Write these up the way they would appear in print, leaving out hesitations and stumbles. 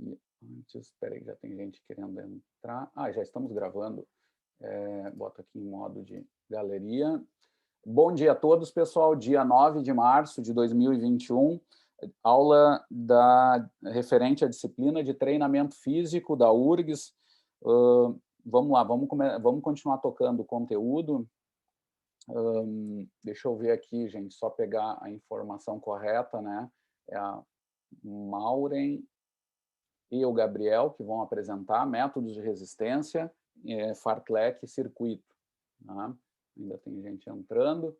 aqui antes. Espera aí, já tem gente querendo entrar. Já estamos gravando. Boto aqui em modo de galeria. Bom dia a todos, pessoal. Dia 9 de março de 2021, aula referente à disciplina de treinamento físico da URGS. Vamos lá, vamos continuar tocando o conteúdo. Deixa eu ver aqui, gente, só pegar a informação correta, né? É a Maureen e o Gabriel que vão apresentar métodos de resistência, fartlek e circuito. Tá? Ainda tem gente entrando.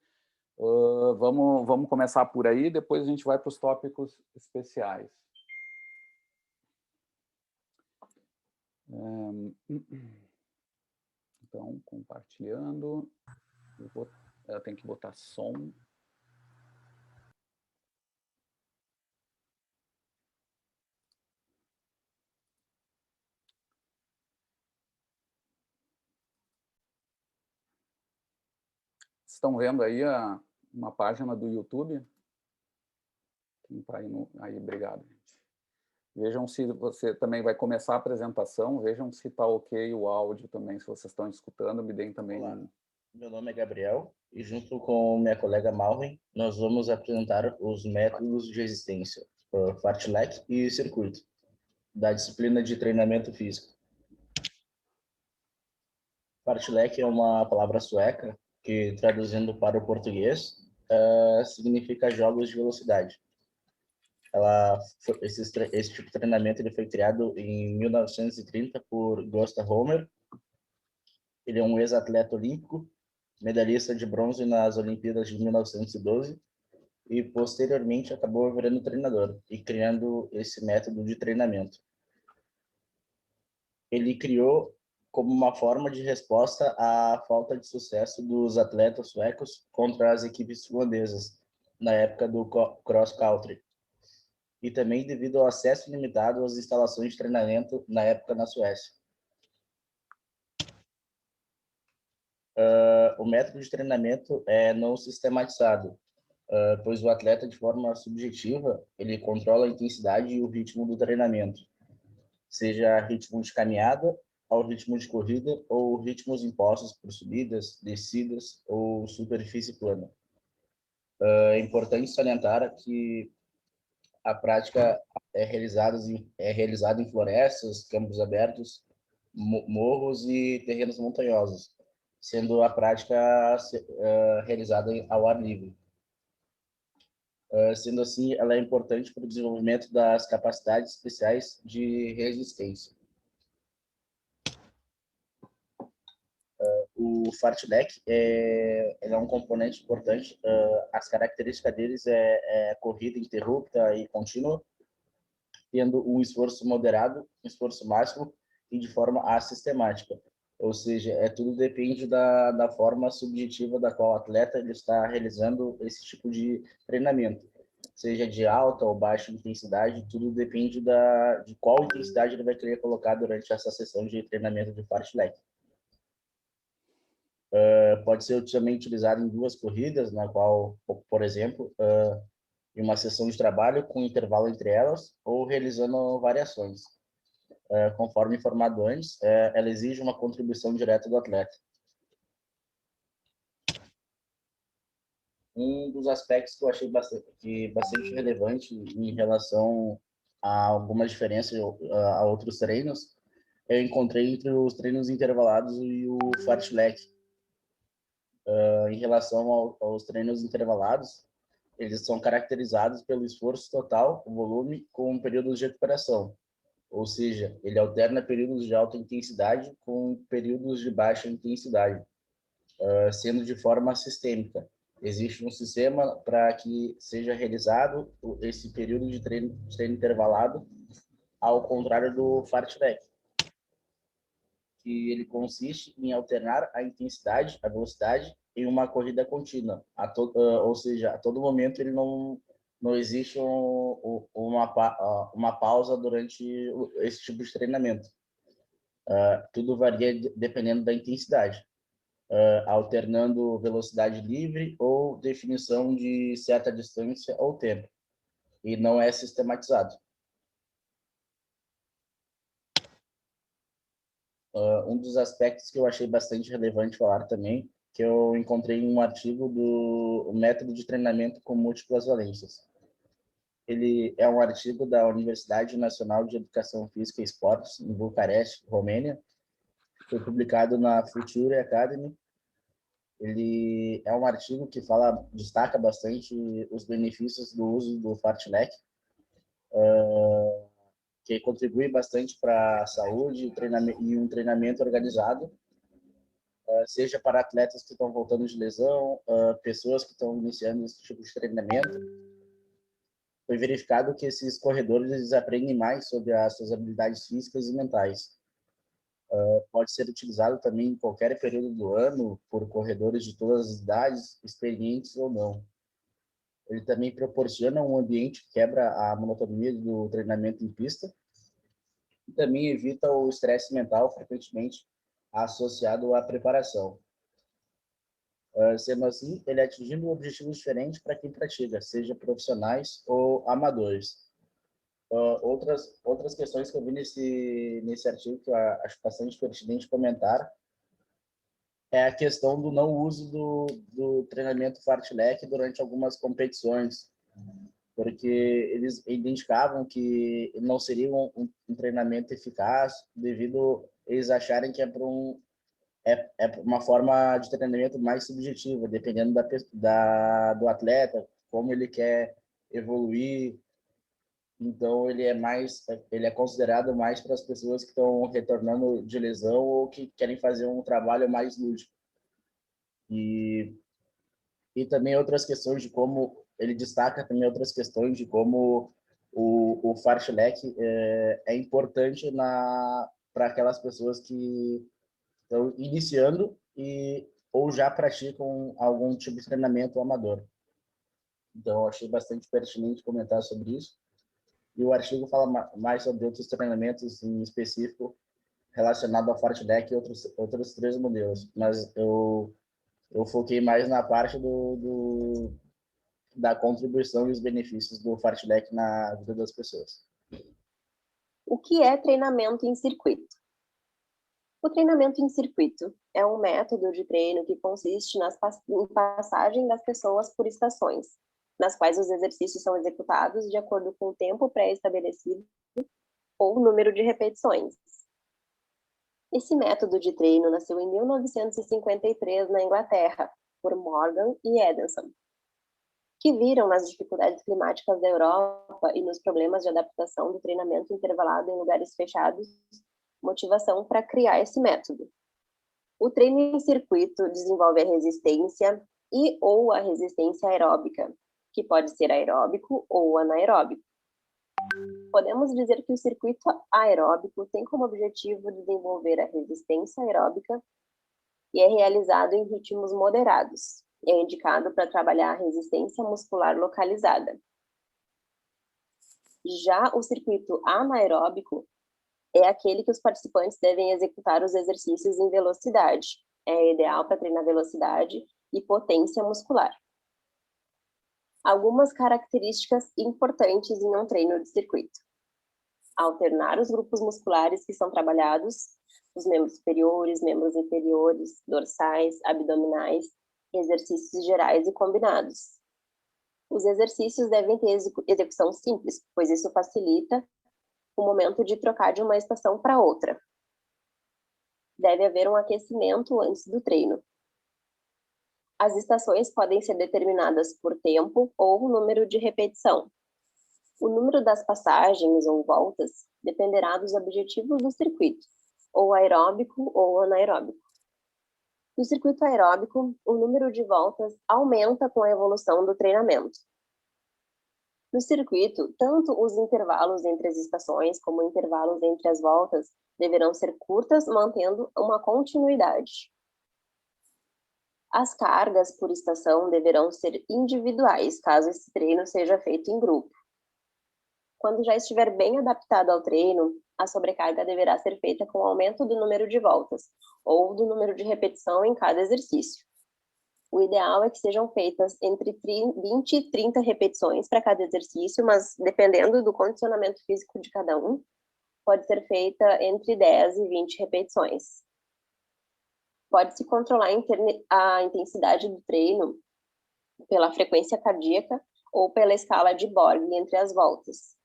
Vamos começar por aí, depois a gente vai para os tópicos especiais. Então, compartilhando. Eu tenho que botar som. Estão vendo aí uma página do YouTube? Quem está aí, obrigado, gente. Vejam se você também vai começar a apresentação, vejam se está ok o áudio também, se vocês estão escutando, me deem também. Olá, meu nome é Gabriel e junto com minha colega Maureen, nós vamos apresentar os métodos de resistência, fartlek e circuito, da disciplina de treinamento físico. Fartlek é uma palavra sueca que, traduzindo para o português, significa jogos de velocidade. Esse tipo de treinamento ele foi criado em 1930 por Gösta Homer. Ele é um ex-atleta olímpico, medalhista de bronze nas Olimpíadas de 1912 e posteriormente acabou virando treinador e criando esse método de treinamento. Ele criou como uma forma de resposta à falta de sucesso dos atletas suecos contra as equipes holandesas na época do cross country e também devido ao acesso limitado às instalações de treinamento na época na Suécia. O método de treinamento é não sistematizado, pois o atleta, de forma subjetiva, ele controla a intensidade e o ritmo do treinamento, seja ritmo de caminhada, ao ritmo de corrida ou ritmos impostos por subidas, descidas ou superfície plana. É importante salientar que a prática é realizada em florestas, campos abertos, morros e terrenos montanhosos, sendo a prática realizada ao ar livre. Sendo assim, ela é importante para o desenvolvimento das capacidades especiais de resistência. O fartlek ele é um componente importante. As características deles é corrida interrupta e contínua, tendo um esforço moderado, um esforço máximo e de forma assistemática. Ou seja, tudo depende da forma subjetiva da qual o atleta ele está realizando esse tipo de treinamento. Seja de alta ou baixa intensidade, tudo depende de qual intensidade ele vai querer colocar durante essa sessão de treinamento de fartlek. Pode ser também utilizado em duas corridas, na qual, por exemplo, em uma sessão de trabalho com intervalo entre elas, ou realizando variações. Conforme informado antes, ela exige uma contribuição direta do atleta. Um dos aspectos que eu achei bastante relevante em relação a algumas diferenças a outros treinos, eu encontrei entre os treinos intervalados e o fartlek. Em relação aos treinos intervalados, eles são caracterizados pelo esforço total, o volume, com períodos de recuperação. Ou seja, ele alterna períodos de alta intensidade com períodos de baixa intensidade, sendo de forma sistêmica. Existe um sistema para que seja realizado esse período de treino intervalado, ao contrário do fartlek, que ele consiste em alternar a intensidade, a velocidade, em uma corrida contínua. Ou seja, a todo momento ele não existe uma pausa durante esse tipo de treinamento. Tudo varia dependendo da intensidade, alternando velocidade livre ou definição de certa distância ou tempo, e não é sistematizado. Um dos aspectos que eu achei bastante relevante falar também, que eu encontrei em um artigo do método de treinamento com múltiplas valências. Ele é um artigo da Universidade Nacional de Educação Física e Esportes, em Bucareste, Romênia. Foi publicado na Future Academy. Ele é um artigo que destaca bastante os benefícios do uso do fartlek, que contribui bastante para a saúde e um treinamento organizado, seja para atletas que estão voltando de lesão, pessoas que estão iniciando esse tipo de treinamento. Foi verificado que esses corredores eles aprendem mais sobre as suas habilidades físicas e mentais. Pode ser utilizado também em qualquer período do ano por corredores de todas as idades, experientes ou não. Ele também proporciona um ambiente que quebra a monotonia do treinamento em pista e também evita o estresse mental frequentemente associado à preparação. Sendo assim, ele atingindo objetivos diferentes para quem pratica, seja profissionais ou amadores. Outras questões que eu vi nesse artigo que eu acho bastante pertinente comentar é a questão do não uso do treinamento fartlek durante algumas competições, porque eles identificavam que não seria um treinamento eficaz devido eles acharem que é uma forma de treinamento mais subjetiva, dependendo do atleta, como ele quer evoluir. Então ele é considerado mais para as pessoas que estão retornando de lesão ou que querem fazer um trabalho mais lúdico. E também outras questões de como ele destaca também outras questões de como o fartlek é importante para aquelas pessoas que estão iniciando ou já praticam algum tipo de treinamento amador. Então, eu achei bastante pertinente comentar sobre isso. E o artigo fala mais sobre outros treinamentos em específico relacionado ao fartlek e outros 3 modelos. Mas eu foquei mais na parte da contribuição e os benefícios do fartlek na vida das pessoas. O que é treinamento em circuito? O treinamento em circuito é um método de treino que consiste em passagem das pessoas por estações, nas quais os exercícios são executados de acordo com o tempo pré-estabelecido ou o número de repetições. Esse método de treino nasceu em 1953 na Inglaterra, por Morgan e Edenson, que viram nas dificuldades climáticas da Europa e nos problemas de adaptação do treinamento intervalado em lugares fechados, motivação para criar esse método. O treino em circuito desenvolve a resistência ou a resistência aeróbica, que pode ser aeróbico ou anaeróbico. Podemos dizer que o circuito aeróbico tem como objetivo desenvolver a resistência aeróbica e é realizado em ritmos moderados. É indicado para trabalhar a resistência muscular localizada. Já o circuito anaeróbico é aquele que os participantes devem executar os exercícios em velocidade. É ideal para treinar velocidade e potência muscular. Algumas características importantes em um treino de circuito. Alternar os grupos musculares que são trabalhados, os membros superiores, membros inferiores, dorsais, abdominais, exercícios gerais e combinados. Os exercícios devem ter execução simples, pois isso facilita o momento de trocar de uma estação para outra. Deve haver um aquecimento antes do treino. As estações podem ser determinadas por tempo ou número de repetição. O número das passagens ou voltas dependerá dos objetivos do circuito, ou aeróbico ou anaeróbico. No circuito aeróbico, o número de voltas aumenta com a evolução do treinamento. No circuito, tanto os intervalos entre as estações como intervalos entre as voltas deverão ser curtas, mantendo uma continuidade. As cargas por estação deverão ser individuais, caso esse treino seja feito em grupo. Quando já estiver bem adaptado ao treino, a sobrecarga deverá ser feita com o aumento do número de voltas ou do número de repetição em cada exercício. O ideal é que sejam feitas entre 20 e 30 repetições para cada exercício, mas dependendo do condicionamento físico de cada um, pode ser feita entre 10 e 20 repetições. Pode-se controlar a intensidade do treino pela frequência cardíaca ou pela escala de Borg entre as voltas.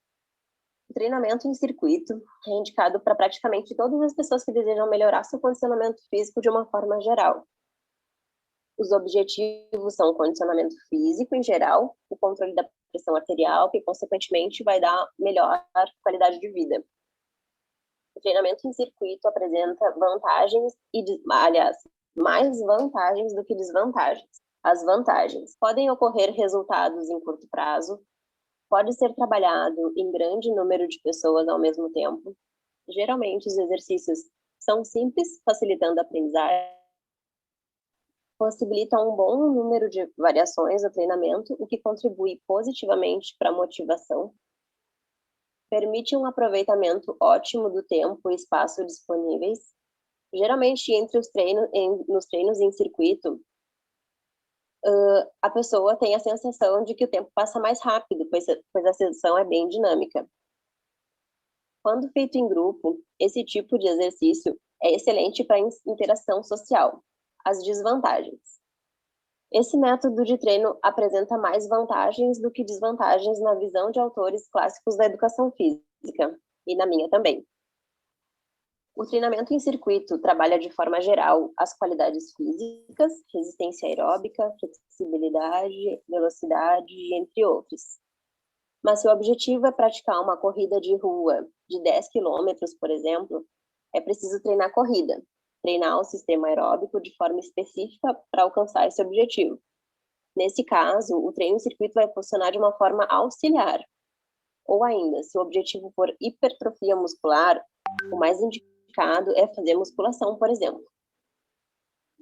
O treinamento em circuito é indicado para praticamente todas as pessoas que desejam melhorar seu condicionamento físico de uma forma geral. Os objetivos são o condicionamento físico em geral, o controle da pressão arterial, que consequentemente vai dar melhor qualidade de vida. O treinamento em circuito apresenta vantagens aliás, mais vantagens do que desvantagens. As vantagens podem ocorrer resultados em curto prazo, pode ser trabalhado em grande número de pessoas ao mesmo tempo. Geralmente, os exercícios são simples, facilitando a aprendizagem, possibilitam um bom número de variações no treinamento, o que contribui positivamente para a motivação, permite um aproveitamento ótimo do tempo e espaço disponíveis. Geralmente, nos treinos em circuito, a pessoa tem a sensação de que o tempo passa mais rápido, pois a sessão é bem dinâmica. Quando feito em grupo, esse tipo de exercício é excelente para interação social. As desvantagens. Esse método de treino apresenta mais vantagens do que desvantagens na visão de autores clássicos da educação física, e na minha também. O treinamento em circuito trabalha de forma geral as qualidades físicas, resistência aeróbica, flexibilidade, velocidade, entre outros. Mas se o objetivo é praticar uma corrida de rua de 10 km, por exemplo, é preciso treinar corrida, treinar o sistema aeróbico de forma específica para alcançar esse objetivo. Nesse caso, o treino em circuito vai funcionar de uma forma auxiliar. Ou ainda, se o objetivo for hipertrofia muscular, o mais indicado é fazer musculação, por exemplo.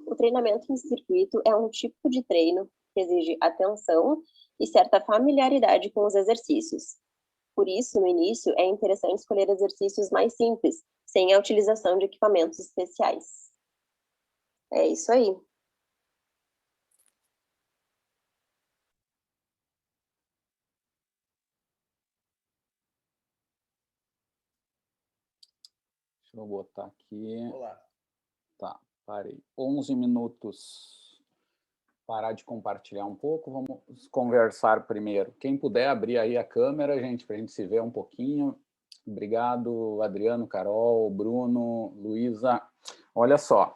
O treinamento em circuito é um tipo de treino que exige atenção e certa familiaridade com os exercícios. Por isso, no início, é interessante escolher exercícios mais simples, sem a utilização de equipamentos especiais. É isso aí. Deixa eu botar aqui. Olá. Tá, parei. 11 minutos. Parar de compartilhar um pouco. Vamos conversar primeiro. Quem puder abrir aí a câmera, gente, para a gente se ver um pouquinho. Obrigado, Adriano, Carol, Bruno, Luísa. Olha só.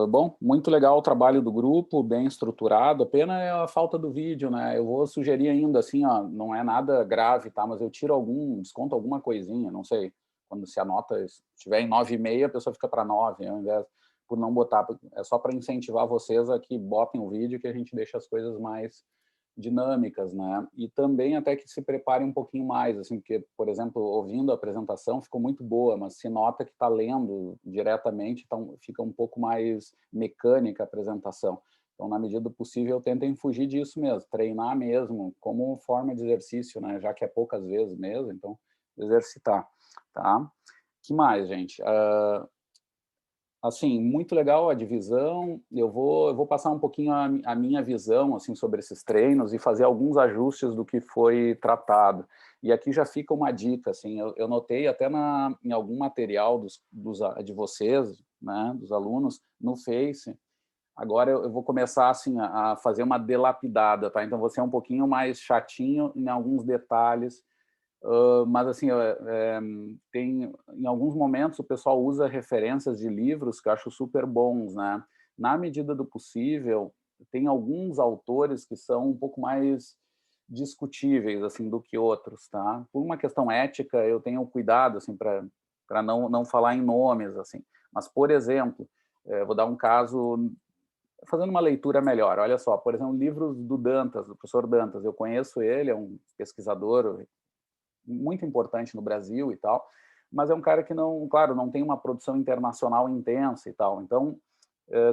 Bom, muito legal o trabalho do grupo, bem estruturado. A pena é a falta do vídeo, né? Eu vou sugerir ainda, assim, ó, não é nada grave, tá? Mas eu tiro desconto alguma coisinha, não sei. Quando se anota, se estiver em 9,5, a pessoa fica para 9, ao invés por não botar. É só para incentivar vocês a que botem o vídeo, que a gente deixa as coisas mais dinâmicas, né? E também até que se prepare um pouquinho mais, assim, porque, por exemplo, ouvindo a apresentação ficou muito boa, mas se nota que está lendo diretamente, então fica um pouco mais mecânica a apresentação. Então, na medida do possível, tentem fugir disso mesmo, treinar mesmo, como forma de exercício, né? Já que é poucas vezes mesmo, então exercitar, tá? Que mais, gente? Assim, muito legal a divisão. Eu vou passar um pouquinho a minha visão assim sobre esses treinos e fazer alguns ajustes do que foi tratado. E aqui já fica uma dica, assim, eu notei até em algum material de vocês, né, dos alunos, no Face. Agora eu vou começar assim a fazer uma delapidada, tá? Então, vou ser um pouquinho mais chatinho em alguns detalhes. Mas assim, tem em alguns momentos o pessoal usa referências de livros que eu acho super bons, né? Na medida do possível, tem alguns autores que são um pouco mais discutíveis assim do que outros, tá? Por uma questão ética, eu tenho cuidado assim para não falar em nomes assim. Mas, por exemplo, vou dar um caso fazendo uma leitura melhor. Olha só, por exemplo, livros do Dantas, do professor Dantas. Eu conheço ele, é um pesquisador muito importante no Brasil e tal, mas é um cara que não, claro, não tem uma produção internacional intensa e tal. Então,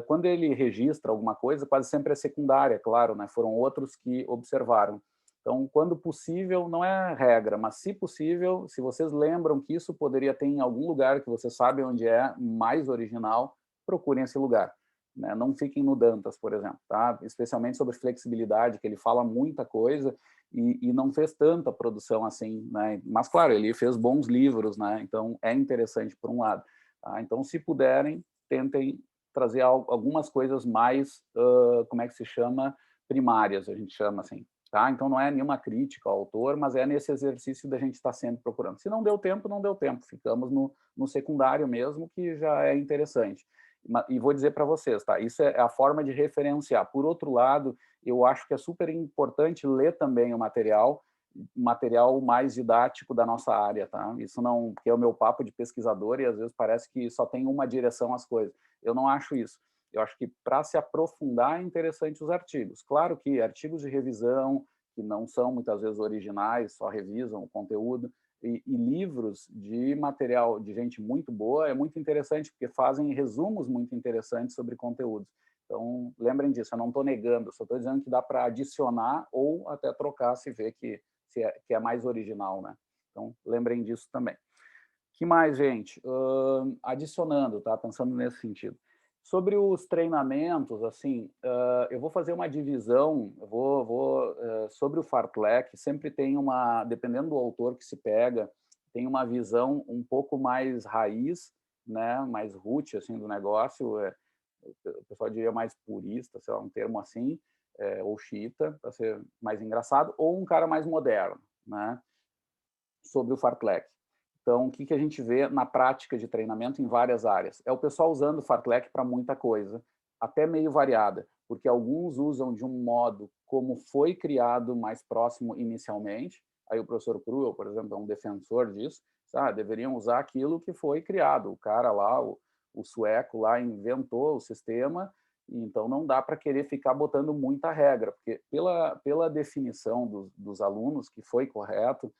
quando ele registra alguma coisa, quase sempre é secundária, claro, né? Foram outros que observaram. Então, quando possível, não é regra, mas se possível, se vocês lembram que isso poderia ter em algum lugar que vocês sabem onde é mais original, procurem esse lugar. né? Não fiquem no Dantas, por exemplo, tá? Especialmente sobre flexibilidade, que ele fala muita coisa e não fez tanta produção assim, né? Mas, claro, ele fez bons livros, né? Então, é interessante por um lado. Tá? Então, se puderem, tentem trazer algumas coisas mais, como é que se chama? Primárias, a gente chama assim. Tá? Então, não é nenhuma crítica ao autor, mas é nesse exercício da gente estar sempre procurando. Se não deu tempo, não deu tempo. Ficamos no secundário mesmo, que já é interessante. E vou dizer para vocês, tá? Isso é a forma de referenciar. Por outro lado, eu acho que é super importante ler também o material mais didático da nossa área, tá? Isso não, porque é o meu papo de pesquisador e às vezes parece que só tem uma direção às coisas. Eu não acho isso. Eu acho que para se aprofundar é interessante os artigos. Claro que artigos de revisão, que não são muitas vezes originais, só revisam o conteúdo, e livros de material de gente muito boa é muito interessante, porque fazem resumos muito interessantes sobre conteúdos. Então, lembrem disso, eu não estou negando, só estou dizendo que dá para adicionar ou até trocar se vê que é mais original, né? Então, lembrem disso também. Que mais, gente? Adicionando, tá? Pensando nesse sentido. Sobre os treinamentos, assim, eu vou fazer uma divisão, sobre o Fartlek, sempre tem uma, dependendo do autor que se pega, tem uma visão um pouco mais raiz, né, mais root, assim, do negócio, o pessoal diria mais purista, sei lá, um termo assim, ou xiita, para ser mais engraçado, ou um cara mais moderno, né, sobre o Fartlek. Então, o que a gente vê na prática de treinamento em várias áreas? É o pessoal usando o Fartlek para muita coisa, até meio variada, porque alguns usam de um modo como foi criado mais próximo inicialmente. Aí o professor Cruel, por exemplo, é um defensor disso. Deveriam usar aquilo que foi criado. O cara lá, o sueco lá, inventou o sistema, e então não dá para querer ficar botando muita regra, porque pela definição dos alunos, que foi correto,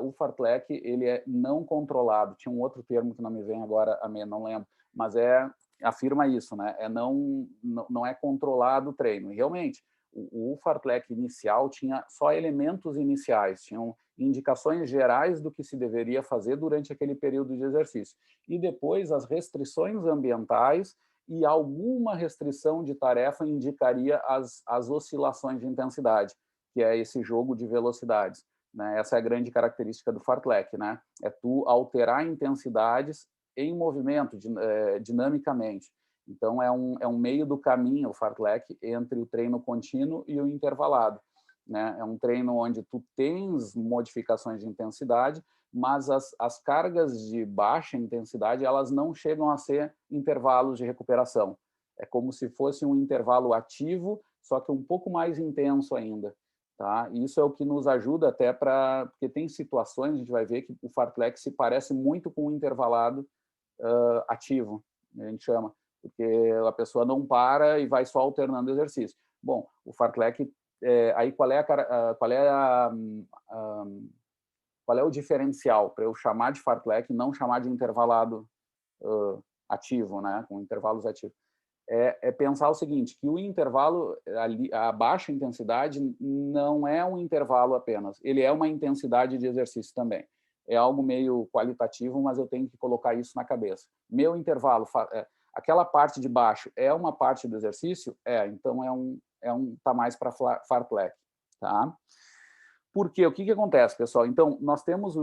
o Fartlek ele é não controlado. Tinha um outro termo que não me vem agora a mente, não lembro, mas afirma isso, né? Não é controlado o treino. E realmente, o Fartlek inicial tinha só elementos iniciais, tinham indicações gerais do que se deveria fazer durante aquele período de exercício. E depois as restrições ambientais e alguma restrição de tarefa indicaria as oscilações de intensidade, que é esse jogo de velocidades. Né? Essa é a grande característica do Fartlek, né? É tu alterar intensidades em movimento, dinamicamente. Então, é um meio do caminho, o Fartlek, entre o treino contínuo e o intervalado. Né? É um treino onde tu tens modificações de intensidade, mas as cargas de baixa intensidade, elas não chegam a ser intervalos de recuperação. É como se fosse um intervalo ativo, só que um pouco mais intenso ainda. Tá? Isso é o que nos ajuda até porque tem situações, a gente vai ver que o Fartlek se parece muito com o intervalado ativo, a gente chama, porque a pessoa não para e vai só alternando exercício. Bom, o Fartlek, aí qual é o diferencial para eu chamar de Fartlek e não chamar de intervalado ativo, né, com intervalos ativos? É pensar o seguinte, que o intervalo, a baixa intensidade, não é um intervalo apenas, ele é uma intensidade de exercício também. É algo meio qualitativo, mas eu tenho que colocar isso na cabeça. Meu intervalo, aquela parte de baixo é uma parte do exercício? Então tá mais para Fartlek, tá? Por quê? O que acontece, pessoal? Então, nós temos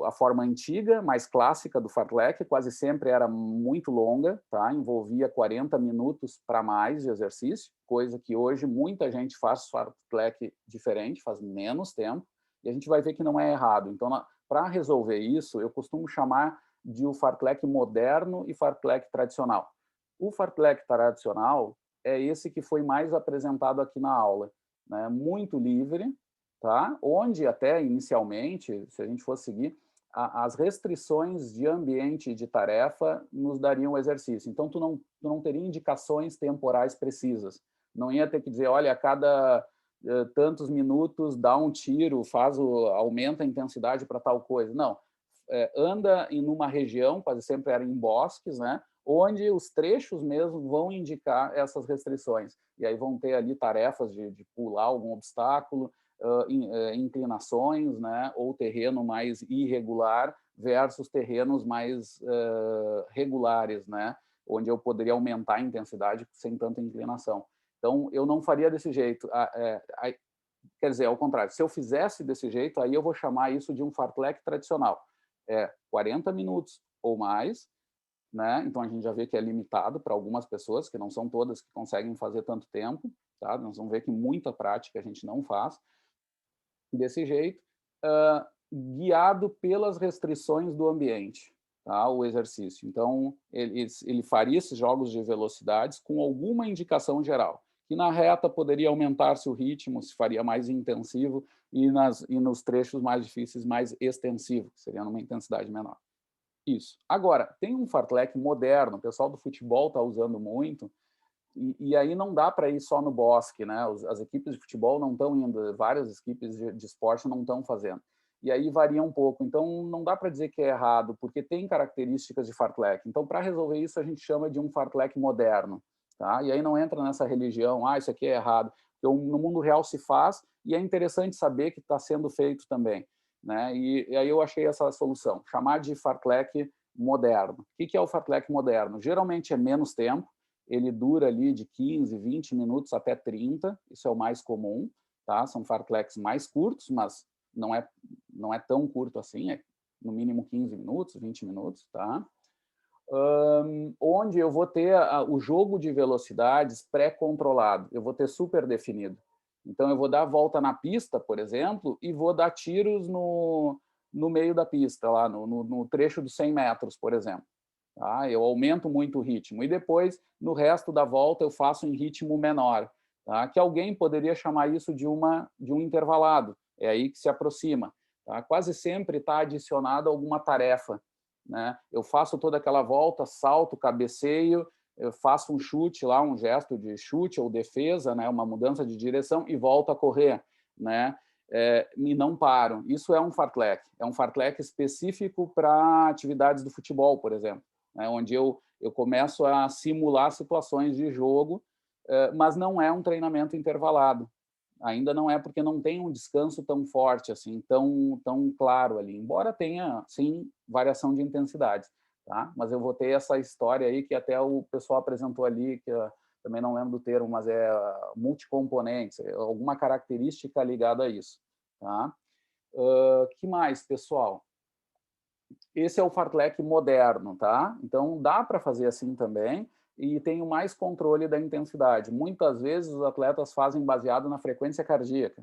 a forma antiga, mais clássica do Fartlek, quase sempre era muito longa, tá? Envolvia 40 minutos para mais de exercício, coisa que hoje muita gente faz Fartlek diferente, faz menos tempo, e a gente vai ver que não é errado. Então, para resolver isso, eu costumo chamar de o Fartlek moderno e Fartlek tradicional. O Fartlek tradicional é esse que foi mais apresentado aqui na aula, né? Muito livre, tá? Onde até inicialmente, se a gente fosse seguir, as restrições de ambiente e de tarefa nos dariam o exercício. Então, tu não teria indicações temporais precisas. Não ia ter que dizer, olha, a cada tantos minutos dá um tiro, aumenta a intensidade para tal coisa. Não. Anda em uma região, quase sempre era em bosques, né? Onde os trechos mesmo vão indicar essas restrições. E aí vão ter ali tarefas de pular algum obstáculo, inclinações, né, ou terreno mais irregular versus terrenos mais regulares, né? onde eu poderia aumentar a intensidade sem tanta inclinação. Então, eu não faria desse jeito. Quer dizer, ao contrário, se eu fizesse desse jeito, aí eu vou chamar isso de um fartlek tradicional. 40 minutos ou mais, né? Então, a gente já vê que é limitado para algumas pessoas, que não são todas que conseguem fazer tanto tempo, tá? Nós vamos ver que muita prática a gente não faz desse jeito, guiado pelas restrições do ambiente, tá? O exercício. Então, ele faria esses jogos de velocidades com alguma indicação geral, que na reta poderia aumentar-se o ritmo, se faria mais intensivo, e nos trechos mais difíceis, mais extensivo, que seria numa intensidade menor. Isso. Agora, tem um fartlek moderno, o pessoal do futebol está usando muito, e aí não dá para ir só no bosque, né? As equipes de futebol não estão indo, várias equipes de esporte não estão fazendo. E aí varia um pouco. Então, não dá para dizer que é errado, porque tem características de fartlek. Então, para resolver isso, a gente chama de um fartlek moderno. Tá? E aí não entra nessa religião, isso aqui é errado. Porque no mundo real se faz, e é interessante saber que está sendo feito também. Né? E aí eu achei essa solução, chamar de fartlek moderno. O que é o fartlek moderno? Geralmente é menos tempo, ele dura ali de 15, 20 minutos até 30, isso é o mais comum. Tá? São fartleks mais curtos, mas não é tão curto assim, é no mínimo 15 minutos, 20 minutos. Tá? Onde eu vou ter o jogo de velocidades pré-controlado, eu vou ter super definido. Então, eu vou dar a volta na pista, por exemplo, e vou dar tiros no meio da pista, lá no trecho dos 100 metros, por exemplo. Tá? Eu aumento muito o ritmo. E depois, no resto da volta, eu faço em ritmo menor. Tá? Que alguém poderia chamar isso de um intervalado. É aí que se aproxima. Tá? Quase sempre está adicionado alguma tarefa. Né? Eu faço toda aquela volta, salto, cabeceio, eu faço um chute lá, um gesto de chute ou defesa, né? Uma mudança de direção e volto a correr. Né? E não paro. Isso é um fartlek. É um fartlek específico para atividades do futebol, por exemplo, né? Onde eu começo a simular situações de jogo, mas não é um treinamento intervalado. Ainda não é, porque não tem um descanso tão forte, assim, tão claro ali, embora tenha, sim, variação de intensidades, tá? Mas eu vou ter essa história aí que até o pessoal apresentou ali, que eu também não lembro do termo, mas é multicomponentes, alguma característica ligada a isso, tá? Que mais, pessoal? Esse é o fartlek moderno, tá? Então, dá para fazer assim também, e tem mais controle da intensidade. Muitas vezes os atletas fazem baseado na frequência cardíaca.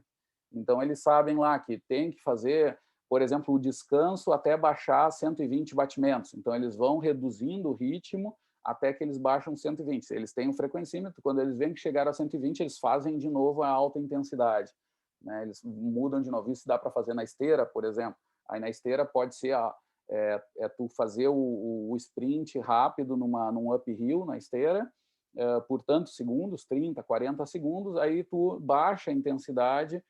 Então, eles sabem lá que tem que fazer, por exemplo, o descanso até baixar 120 batimentos. Então, eles vão reduzindo o ritmo até que eles baixam 120. Eles têm um frequencímetro, quando eles veem que chegaram a 120, eles fazem de novo a alta intensidade. Né? Eles mudam de novo. Isso dá para fazer na esteira, por exemplo. Aí na esteira pode ser tu fazer o sprint rápido num uphill, na esteira, por tantos segundos, 30, 40 segundos, aí tu baixa a intensidade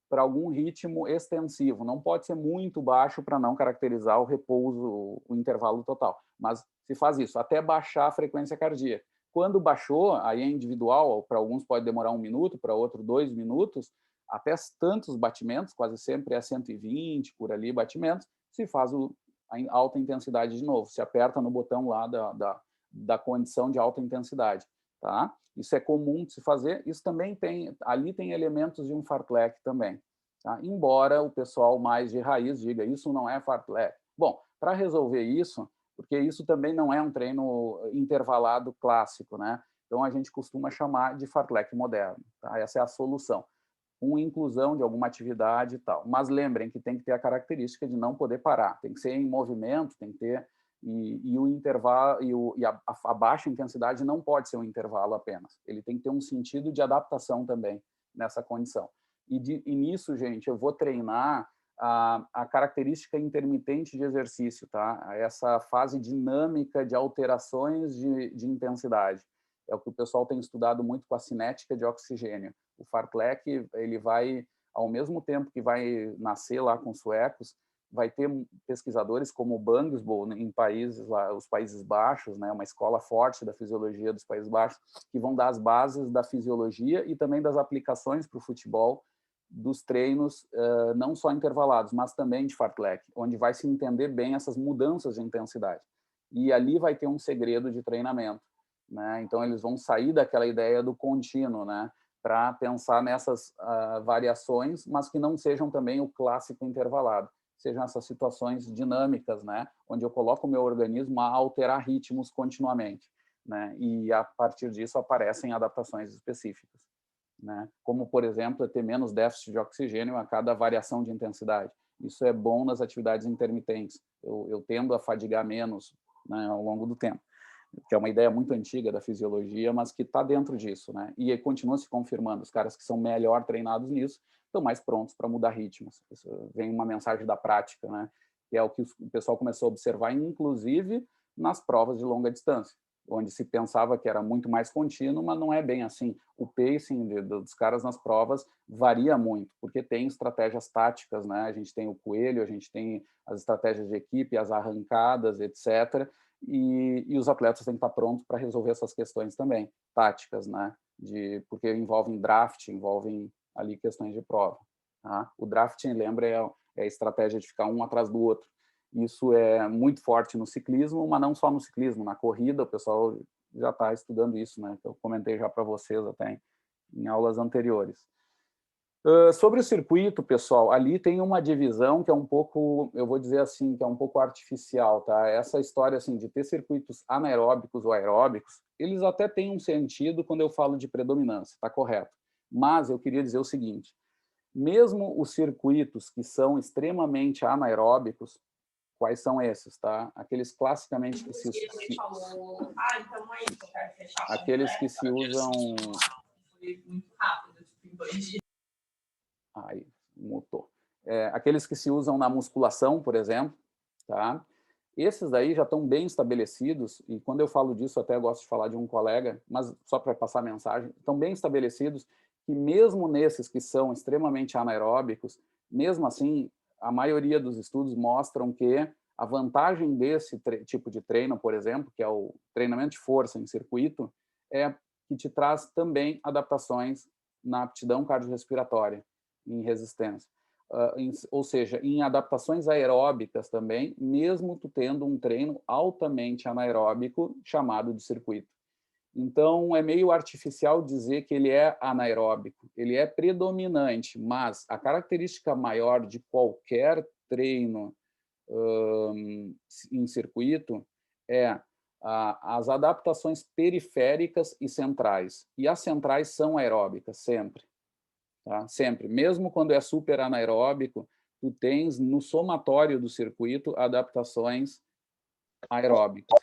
para algum ritmo extensivo. Não pode ser muito baixo para não caracterizar o repouso, o intervalo total, mas se faz isso, até baixar a frequência cardíaca. Quando baixou, aí é individual, para alguns pode demorar 1 minuto, para outro 2 minutos, até tantos batimentos, quase sempre é 120, por ali, batimentos, se faz a alta intensidade de novo, se aperta no botão lá da condição de alta intensidade, tá? Isso é comum de se fazer, isso também ali tem elementos de um fartlek também, tá? Embora o pessoal mais de raiz diga, isso não é fartlek. Bom, para resolver isso, porque isso também não é um treino intervalado clássico, né? Então a gente costuma chamar de fartlek moderno, tá? Essa é a solução, com inclusão de alguma atividade e tal. Mas lembrem que tem que ter a característica de não poder parar, tem que ser em movimento, tem que ter, e o intervalo, a baixa intensidade não pode ser um intervalo apenas, ele tem que ter um sentido de adaptação também nessa condição. E nisso, gente, eu vou treinar a característica intermitente de exercício, tá? Essa fase dinâmica de alterações de intensidade. É o que o pessoal tem estudado muito com a cinética de oxigênio. O fartlek, ele vai, ao mesmo tempo que vai nascer lá com os suecos, vai ter pesquisadores como o Bangsbo, em países lá, os Países Baixos, né, uma escola forte da fisiologia dos Países Baixos, que vão dar as bases da fisiologia e também das aplicações para o futebol, dos treinos, não só intervalados, mas também de fartlek, onde vai se entender bem essas mudanças de intensidade. E ali vai ter um segredo de treinamento, né? Então, eles vão sair daquela ideia do contínuo, né? Para pensar nessas variações, mas que não sejam também o clássico intervalado. Sejam essas situações dinâmicas, né? Onde eu coloco o meu organismo a alterar ritmos continuamente, né? E, a partir disso, aparecem adaptações específicas, né? Como, por exemplo, ter menos déficit de oxigênio a cada variação de intensidade. Isso é bom nas atividades intermitentes. Eu tendo a fadigar menos, né, ao longo do tempo, que é uma ideia muito antiga da fisiologia, mas que está dentro disso, né? E continua se confirmando. Os caras que são melhor treinados nisso estão mais prontos para mudar ritmos. Isso vem uma mensagem da prática, né? Que é o que o pessoal começou a observar, inclusive nas provas de longa distância, onde se pensava que era muito mais contínuo, mas não é bem assim. O pacing dos caras nas provas varia muito, porque tem estratégias táticas, né? A gente tem o coelho, a gente tem as estratégias de equipe, as arrancadas, etc., e os atletas têm que estar prontos para resolver essas questões também, táticas, né? Porque envolvem draft, envolvem ali questões de prova. Tá? O drafting, lembra, é a estratégia de ficar um atrás do outro. Isso é muito forte no ciclismo, mas não só no ciclismo, na corrida o pessoal já está estudando isso, né? Eu comentei já para vocês até em aulas anteriores. Sobre o circuito, pessoal, ali tem uma divisão que é um pouco, eu vou dizer assim, que é um pouco artificial, tá? Essa história assim de ter circuitos anaeróbicos ou aeróbicos, eles até têm um sentido quando eu falo de predominância, tá correto? Mas eu queria dizer o seguinte, mesmo os circuitos que são extremamente anaeróbicos, quais são esses, tá? Aqueles classicamente que se aqueles que se usam aí, mutou. Aqueles que se usam na musculação, por exemplo, tá? Esses daí já estão bem estabelecidos, e quando eu falo disso, até gosto de falar de um colega, mas só para passar a mensagem, estão bem estabelecidos que mesmo nesses que são extremamente anaeróbicos, mesmo assim, a maioria dos estudos mostram que a vantagem desse tipo de treino, por exemplo, que é o treinamento de força em circuito, é que te traz também adaptações na aptidão cardiorrespiratória, em resistência. Ou seja, em adaptações aeróbicas também, mesmo tu tendo um treino altamente anaeróbico chamado de circuito. Então, é meio artificial dizer que ele é anaeróbico. Ele é predominante, mas a característica maior de qualquer treino em circuito é as adaptações periféricas e centrais. E as centrais são aeróbicas, sempre. Tá? Sempre. Mesmo quando é super anaeróbico, tu tens no somatório do circuito adaptações aeróbicas.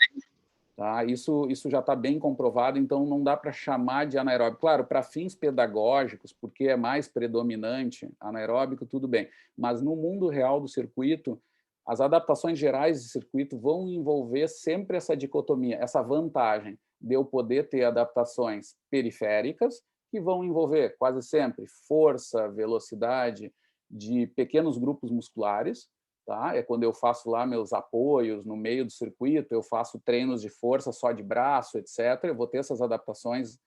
Tá? Isso já está bem comprovado, então não dá para chamar de anaeróbico. Claro, para fins pedagógicos, porque é mais predominante anaeróbico, tudo bem. Mas no mundo real do circuito, as adaptações gerais de circuito vão envolver sempre essa dicotomia, essa vantagem de eu poder ter adaptações periféricas, que vão envolver quase sempre força, velocidade de pequenos grupos musculares, tá? É quando eu faço lá meus apoios no meio do circuito, eu faço treinos de força só de braço, etc. Eu vou ter essas adaptações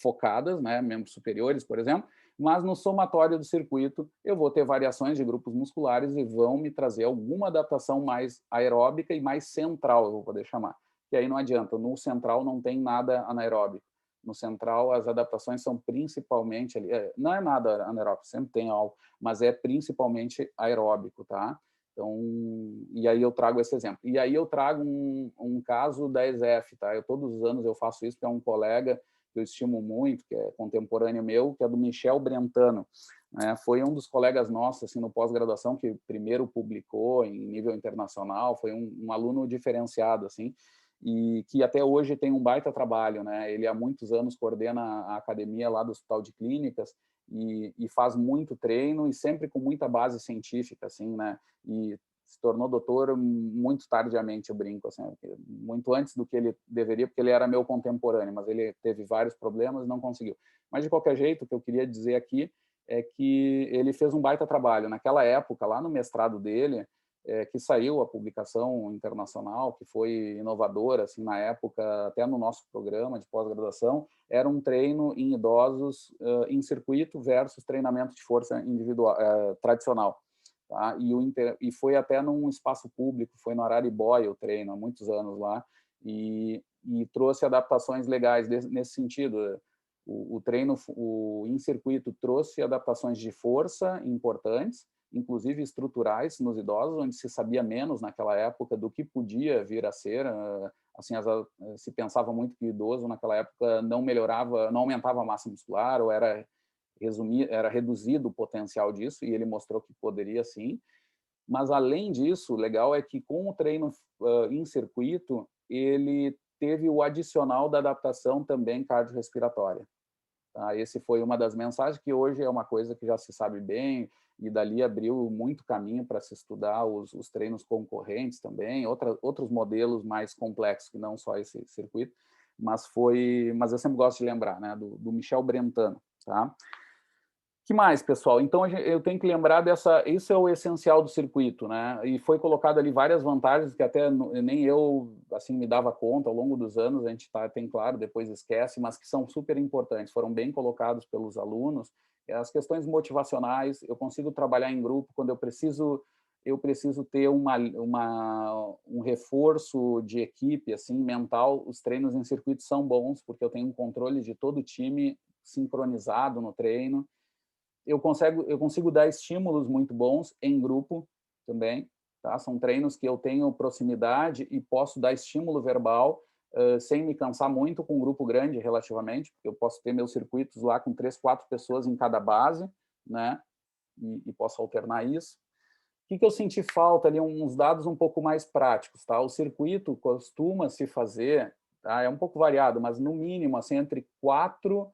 focadas, né, membros superiores, por exemplo, mas no somatório do circuito eu vou ter variações de grupos musculares e vão me trazer alguma adaptação mais aeróbica e mais central, eu vou poder chamar. Que aí não adianta, no central não tem nada anaeróbico. No central, as adaptações são principalmente, não é nada anaeróbico, sempre tem algo, mas é principalmente aeróbico, tá? Então, e aí eu trago esse exemplo. E aí eu trago um caso da ESEF, tá? Todos os anos eu faço isso, porque é um colega que eu estimo muito, que é contemporâneo meu, que é do Michel Brentano. Né? Foi um dos colegas nossos assim, no pós-graduação que primeiro publicou em nível internacional, foi um aluno diferenciado, assim, e que até hoje tem um baita trabalho, né? Ele há muitos anos coordena a academia lá do Hospital de Clínicas e faz muito treino e sempre com muita base científica, assim, né? E se tornou doutor muito tardiamente, eu brinco, assim, muito antes do que ele deveria, porque ele era meu contemporâneo, mas ele teve vários problemas e não conseguiu. Mas, de qualquer jeito, o que eu queria dizer aqui é que ele fez um baita trabalho. Naquela época, lá no mestrado dele, que saiu a publicação internacional, que foi inovadora, assim, na época, até no nosso programa de pós-graduação, era um treino em idosos em circuito versus treinamento de força individual tradicional. tá? E foi até num espaço público, foi no Araribóia o treino, há muitos anos lá, e trouxe adaptações legais nesse sentido. O treino, em circuito, trouxe adaptações de força importantes, inclusive estruturais nos idosos, onde se sabia menos naquela época do que podia vir a ser. Assim, se pensava muito que o idoso naquela época não melhorava, não aumentava a massa muscular, ou era reduzido o potencial disso, e ele mostrou que poderia sim. Mas, além disso, o legal é que, com o treino em circuito, ele teve o adicional da adaptação também cardiorrespiratória. Tá? Esse foi uma das mensagens, que hoje é uma coisa que já se sabe bem, e dali abriu muito caminho para se estudar os treinos concorrentes também, outros modelos mais complexos, que não só esse circuito, mas eu sempre gosto de lembrar, né, do Michel Brentano. Tá? Que mais, pessoal? Então, eu tenho que lembrar isso é o essencial do circuito, né? E foi colocado ali várias vantagens que até nem eu, assim, me dava conta ao longo dos anos, a gente tem claro, depois esquece, mas que são super importantes, foram bem colocados pelos alunos. As questões motivacionais, eu consigo trabalhar em grupo quando eu preciso ter um reforço de equipe, assim, mental. Os treinos em circuito são bons, porque eu tenho um controle de todo o time sincronizado no treino. Eu consigo dar estímulos muito bons em grupo também, tá? São treinos que eu tenho proximidade e posso dar estímulo verbal sem me cansar muito, com um grupo grande relativamente, porque eu posso ter meus circuitos lá com 3, 4 pessoas em cada base, né? E posso alternar isso. O que eu senti falta ali? Uns dados um pouco mais práticos, tá? O circuito costuma se fazer, tá? É um pouco variado, mas no mínimo, assim, entre 4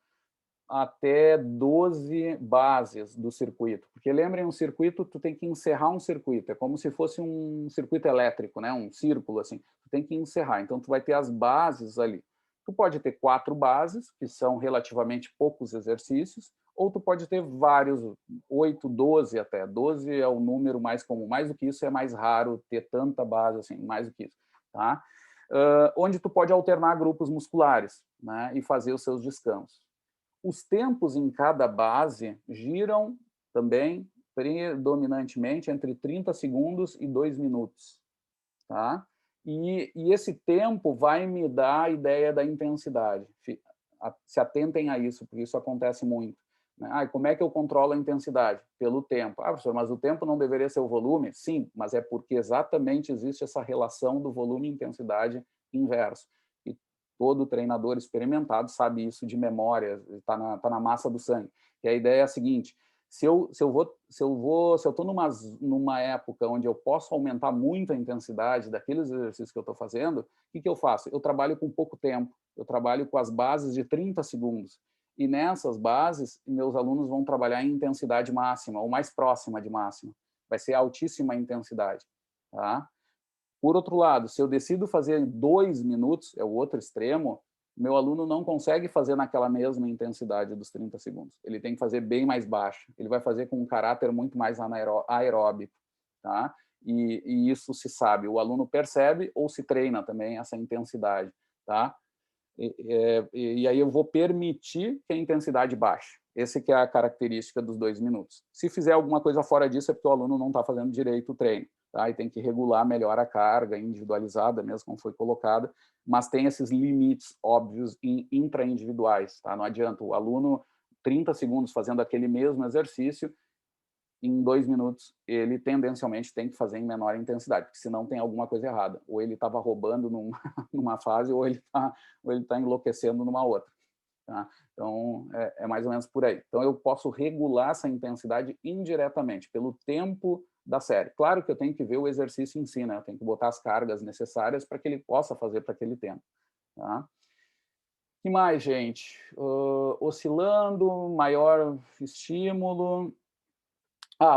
até 12 bases do circuito. Porque lembrem, um circuito, tu tem que encerrar um circuito. É como se fosse um circuito elétrico, né? Um círculo, assim. Tu tem que encerrar. Então, tu vai ter as bases ali. Tu pode ter 4 bases, que são relativamente poucos exercícios, ou tu pode ter vários, 8, 12 até. 12 é o número mais comum. Mais do que isso é mais raro ter tanta base assim, mais do que isso. Tá? Onde tu pode alternar grupos musculares, né? E fazer os seus descansos. Os tempos em cada base giram também predominantemente entre 30 segundos e 2 minutos. Tá? E esse tempo vai me dar a ideia da intensidade. Se atentem a isso, porque isso acontece muito. Né? Como é que eu controlo a intensidade? Pelo tempo. Professor, mas o tempo não deveria ser o volume? Sim, mas é porque exatamente existe essa relação do volume e intensidade inverso. Todo treinador experimentado sabe isso de memória, está na massa do sangue. E a ideia é a seguinte: se eu estou numa época onde eu posso aumentar muito a intensidade daqueles exercícios que eu estou fazendo, o que eu faço? Eu trabalho com pouco tempo, eu trabalho com as bases de 30 segundos. E nessas bases, meus alunos vão trabalhar em intensidade máxima, ou mais próxima de máxima. Vai ser altíssima intensidade. Tá? Por outro lado, se eu decido fazer em 2 minutos, é o outro extremo, meu aluno não consegue fazer naquela mesma intensidade dos 30 segundos. Ele tem que fazer bem mais baixo. Ele vai fazer com um caráter muito mais aeróbico. Tá? E isso se sabe. O aluno percebe ou se treina também essa intensidade. Tá? E aí eu vou permitir que a intensidade baixe. Essa que é a característica dos 2 minutos. Se fizer alguma coisa fora disso, é porque o aluno não está fazendo direito o treino. Tá? E tem que regular melhor a carga individualizada, mesmo como foi colocada, mas tem esses limites óbvios intraindividuais. Tá? Não adianta o aluno, 30 segundos fazendo aquele mesmo exercício, em 2 minutos, ele tendencialmente tem que fazer em menor intensidade, porque senão tem alguma coisa errada. Ou ele estava roubando numa fase, ou ele tá enlouquecendo numa outra. Tá? Então, é mais ou menos por aí. Então, eu posso regular essa intensidade indiretamente, pelo tempo da série. Claro que eu tenho que ver o exercício em si, né? Eu tenho que botar as cargas necessárias para que ele possa fazer para aquele tempo. Tá? O que mais, gente? Oscilando, maior estímulo.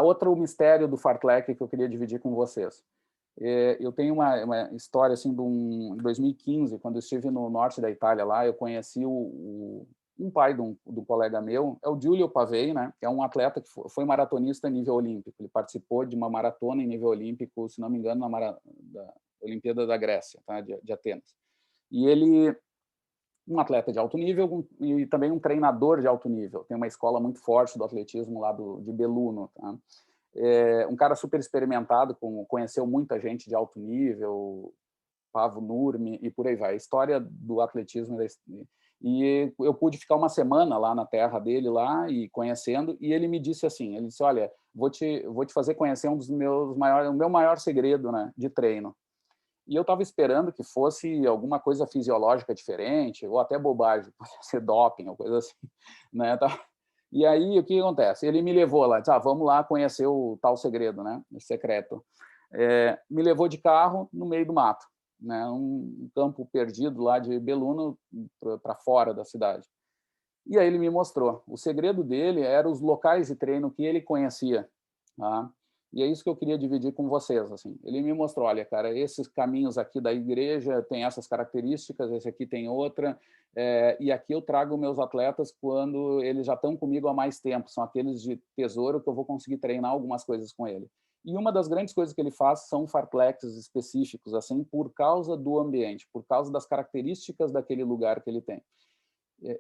Outro mistério do fartlek que eu queria dividir com vocês. Eu tenho uma história assim em 2015, quando eu estive no norte da Itália lá, eu conheci um pai do colega meu, é o Giulio Pavei, né? Que é um atleta que foi maratonista a nível olímpico. Ele participou de uma maratona em nível olímpico, se não me engano, da Olimpíada da Grécia, tá? de Atenas. E ele um atleta de alto nível e também um treinador de alto nível. Tem uma escola muito forte do atletismo lá de Belluno. Tá? um cara super experimentado, conheceu muita gente de alto nível, Pavo Nurmi e por aí vai. A história do atletismo. E eu pude ficar uma semana lá na terra dele, lá, e conhecendo, e ele me disse assim, ele disse, olha, vou te fazer conhecer o meu maior segredo, né, de treino. E eu estava esperando que fosse alguma coisa fisiológica diferente, ou até bobagem, pode ser doping, ou coisa assim, né? E aí, o que acontece? Ele me levou lá, disse, vamos lá conhecer o tal segredo, né? O secreto. Me levou de carro no meio do mato, né? Um campo perdido lá de Beluna para fora da cidade. E aí ele me mostrou. O segredo dele eram os locais de treino que ele conhecia, tá? E é isso que eu queria dividir com vocês. Assim. Ele me mostrou, olha, cara, esses caminhos aqui da igreja têm essas características, esse aqui tem outra, e aqui eu trago meus atletas quando eles já estão comigo há mais tempo, são aqueles de tesouro que eu vou conseguir treinar algumas coisas com ele. E uma das grandes coisas que ele faz são fartleks específicos, assim, por causa do ambiente, por causa das características daquele lugar que ele tem.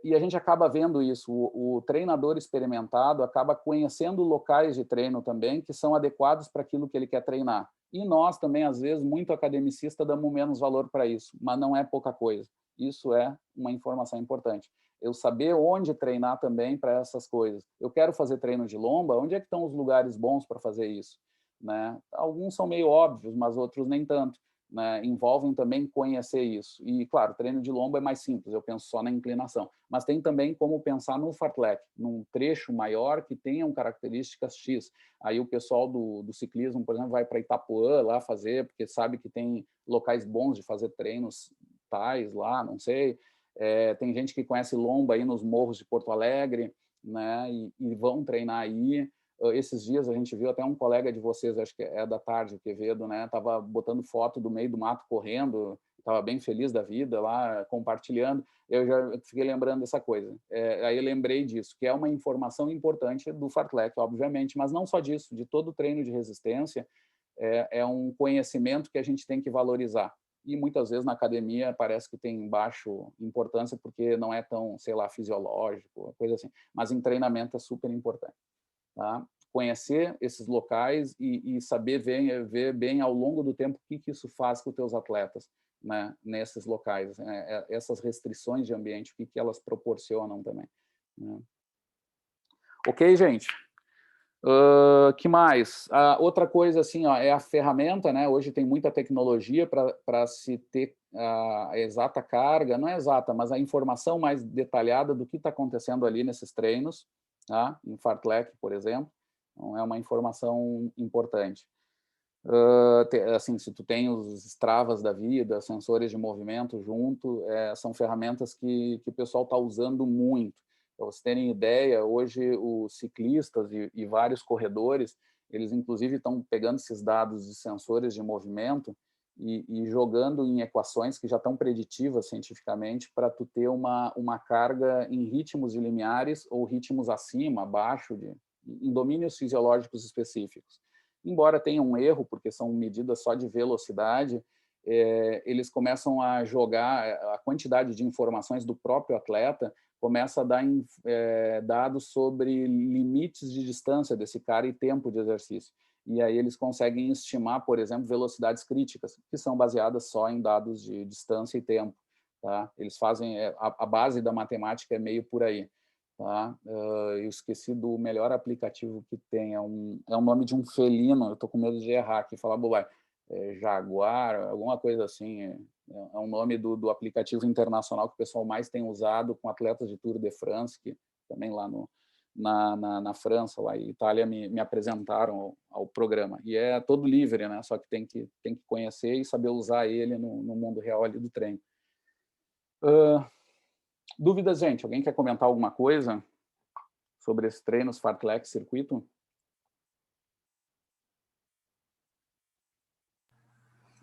E a gente acaba vendo isso, o treinador experimentado acaba conhecendo locais de treino também que são adequados para aquilo que ele quer treinar. E nós também, às vezes, muito academicista, damos menos valor para isso, mas não é pouca coisa. Isso é uma informação importante. Eu saber onde treinar também para essas coisas. Eu quero fazer treino de lomba, onde é que estão os lugares bons para fazer isso? Né? Alguns são meio óbvios, mas outros nem tanto. Né, envolvem também conhecer isso. E, claro, treino de lomba é mais simples, eu penso só na inclinação. Mas tem também como pensar no fartlek, num trecho maior que tenham características X. Aí o pessoal do ciclismo, por exemplo, vai para Itapuã lá fazer, porque sabe que tem locais bons de fazer treinos tais lá, não sei. Tem gente que conhece lomba aí nos morros de Porto Alegre, né, e vão treinar aí. Esses dias a gente viu até um colega de vocês, acho que é da tarde, o Quevedo, né? Tava botando foto do meio do mato correndo, estava bem feliz da vida lá, compartilhando. Eu já fiquei lembrando dessa coisa. Aí eu lembrei disso, que é uma informação importante do fartlek, obviamente, mas não só disso, de todo treino de resistência, é um conhecimento que a gente tem que valorizar. E muitas vezes na academia parece que tem baixa importância porque não é tão, sei lá, fisiológico, coisa assim. Mas em treinamento é super importante. Tá? Conhecer esses locais e saber ver bem ao longo do tempo o que isso faz com os teus atletas, né, nesses locais, né? Essas restrições de ambiente, o que elas proporcionam também. Né? Ok, gente? Que mais? Outra coisa assim, ó, é a ferramenta, né? Hoje tem muita tecnologia para se ter a exata carga, não é exata, mas a informação mais detalhada do que está acontecendo ali nesses treinos, tá? Em fartlek, por exemplo. Então, é uma informação importante. Assim, se tu tem os Stravas da vida, sensores de movimento junto, são ferramentas que o pessoal está usando muito. Para vocês terem ideia, hoje os ciclistas e vários corredores, eles inclusive estão pegando esses dados de sensores de movimento e jogando em equações que já estão preditivas cientificamente para tu ter uma carga em ritmos de limiares ou ritmos acima, abaixo, em domínios fisiológicos específicos. Embora tenha um erro, porque são medidas só de velocidade, eles começam a jogar a quantidade de informações do próprio atleta, começa a dar dados sobre limites de distância desse cara e tempo de exercício. E aí eles conseguem estimar, por exemplo, velocidades críticas, que são baseadas só em dados de distância e tempo. Tá? Eles fazem, a base da matemática é meio por aí. Tá? Eu esqueci do melhor aplicativo que tem, é um nome de um felino, eu estou com medo de errar aqui, falar bobagem, Jaguar, alguma coisa assim, é um nome do aplicativo internacional que o pessoal mais tem usado com atletas de Tour de France, que também lá na França, lá em Itália, me apresentaram ao programa, e é todo livre, né? Só que tem que conhecer e saber usar ele no mundo real ali do treino. Dúvidas, gente? Alguém quer comentar alguma coisa sobre esses treinos fartlek circuito?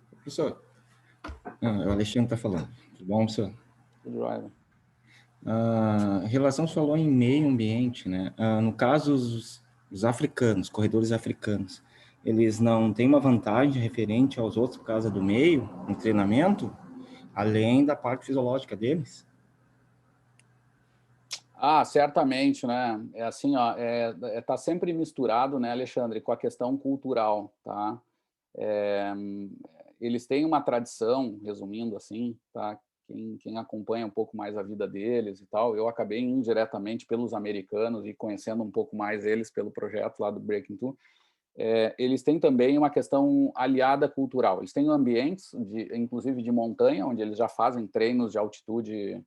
Professor, o Alexandre está falando. Tudo bom, professor? Tudo jóia. Em relação, você falou em meio ambiente, né? No caso, os africanos, corredores africanos, eles não têm uma vantagem referente aos outros por causa do meio, no treinamento, além da parte fisiológica deles? Ah, certamente, né? É assim, ó, tá sempre misturado, né, Alexandre, com a questão cultural, tá? É, eles têm uma tradição, resumindo assim, tá? Quem acompanha um pouco mais a vida deles e tal, eu acabei indiretamente pelos americanos e conhecendo um pouco mais eles pelo projeto lá do Breaking Two. Eles têm também uma questão aliada cultural. Eles têm ambientes, inclusive de montanha, onde eles já fazem treinos de altitude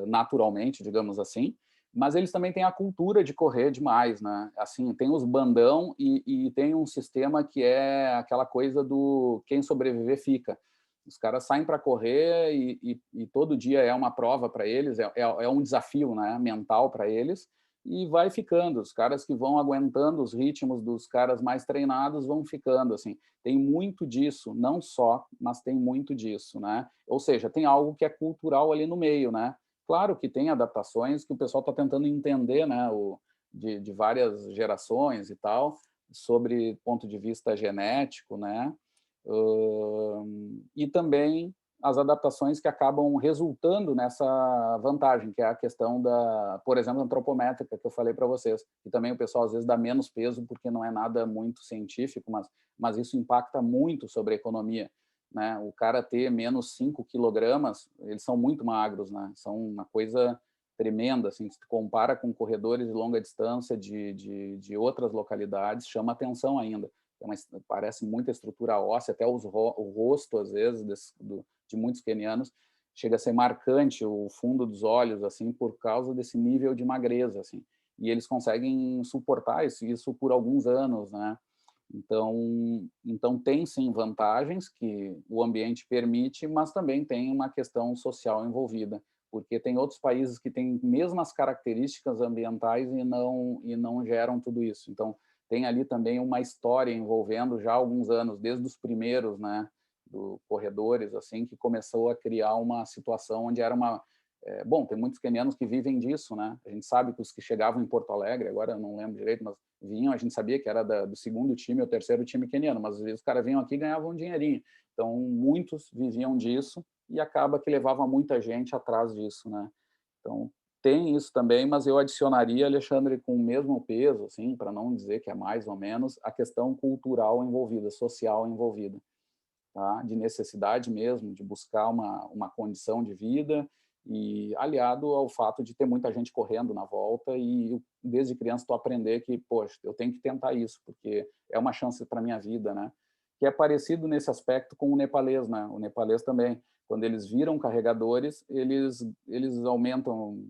naturalmente, digamos assim, mas eles também têm a cultura de correr demais, né? Assim, tem os bandão e tem um sistema que é aquela coisa do quem sobreviver fica. Os caras saem para correr e todo dia é uma prova para eles, é um desafio, né, mental para eles, e vai ficando. Os caras que vão aguentando os ritmos dos caras mais treinados vão ficando, assim. Tem muito disso, não só, mas tem muito disso, né? Ou seja, tem algo que é cultural ali no meio, né? Claro que tem adaptações que o pessoal está tentando entender, né? De várias gerações e tal, sobre ponto de vista genético, né? E também as adaptações que acabam resultando nessa vantagem, que é a questão da, por exemplo, antropométrica, que eu falei para vocês, que também o pessoal às vezes dá menos peso porque não é nada muito científico, mas isso impacta muito sobre a economia, né? O cara ter menos 5 quilogramas, eles são muito magros, né? São uma coisa tremenda, assim, se tu compara com corredores de longa distância de outras localidades, chama atenção ainda. Parece muita estrutura óssea, até o rosto, às vezes, de muitos quenianos, chega a ser marcante o fundo dos olhos, assim, por causa desse nível de magreza, assim. E eles conseguem suportar isso por alguns anos, né? Então tem sim vantagens que o ambiente permite, mas também tem uma questão social envolvida, porque tem outros países que têm mesmas características ambientais e não geram tudo isso. Então tem ali também uma história envolvendo já há alguns anos, desde os primeiros, né, do corredores, assim, que começou a criar uma situação onde era uma... bom, tem muitos quenianos que vivem disso, né? A gente sabe que os que chegavam em Porto Alegre, agora eu não lembro direito, mas vinham, a gente sabia que era do segundo time ou terceiro time queniano, mas às vezes os caras vinham aqui e ganhavam um dinheirinho. Então, muitos viviam disso e acaba que levava muita gente atrás disso, né? Então, tem isso também, mas eu adicionaria, Alexandre, com o mesmo peso, assim, para não dizer que é mais ou menos, a questão cultural envolvida, social envolvida, tá? De necessidade mesmo, de buscar uma condição de vida e aliado ao fato de ter muita gente correndo na volta e desde criança tu aprender que, poxa, eu tenho que tentar isso, porque é uma chance para minha vida, né? Que é parecido nesse aspecto com o nepalês, né? O nepalês também, quando eles viram carregadores, eles aumentam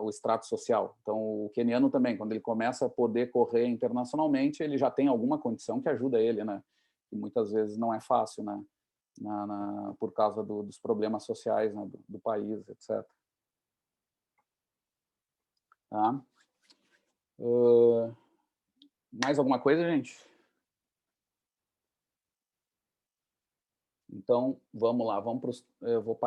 o extrato social. Então, o queniano também, quando ele começa a poder correr internacionalmente, ele já tem alguma condição que ajuda ele, né? E muitas vezes não é fácil, né? Por causa dos problemas sociais, né, do país, etc. Tá? Mais alguma coisa, gente? Então, vamos lá, eu vou parar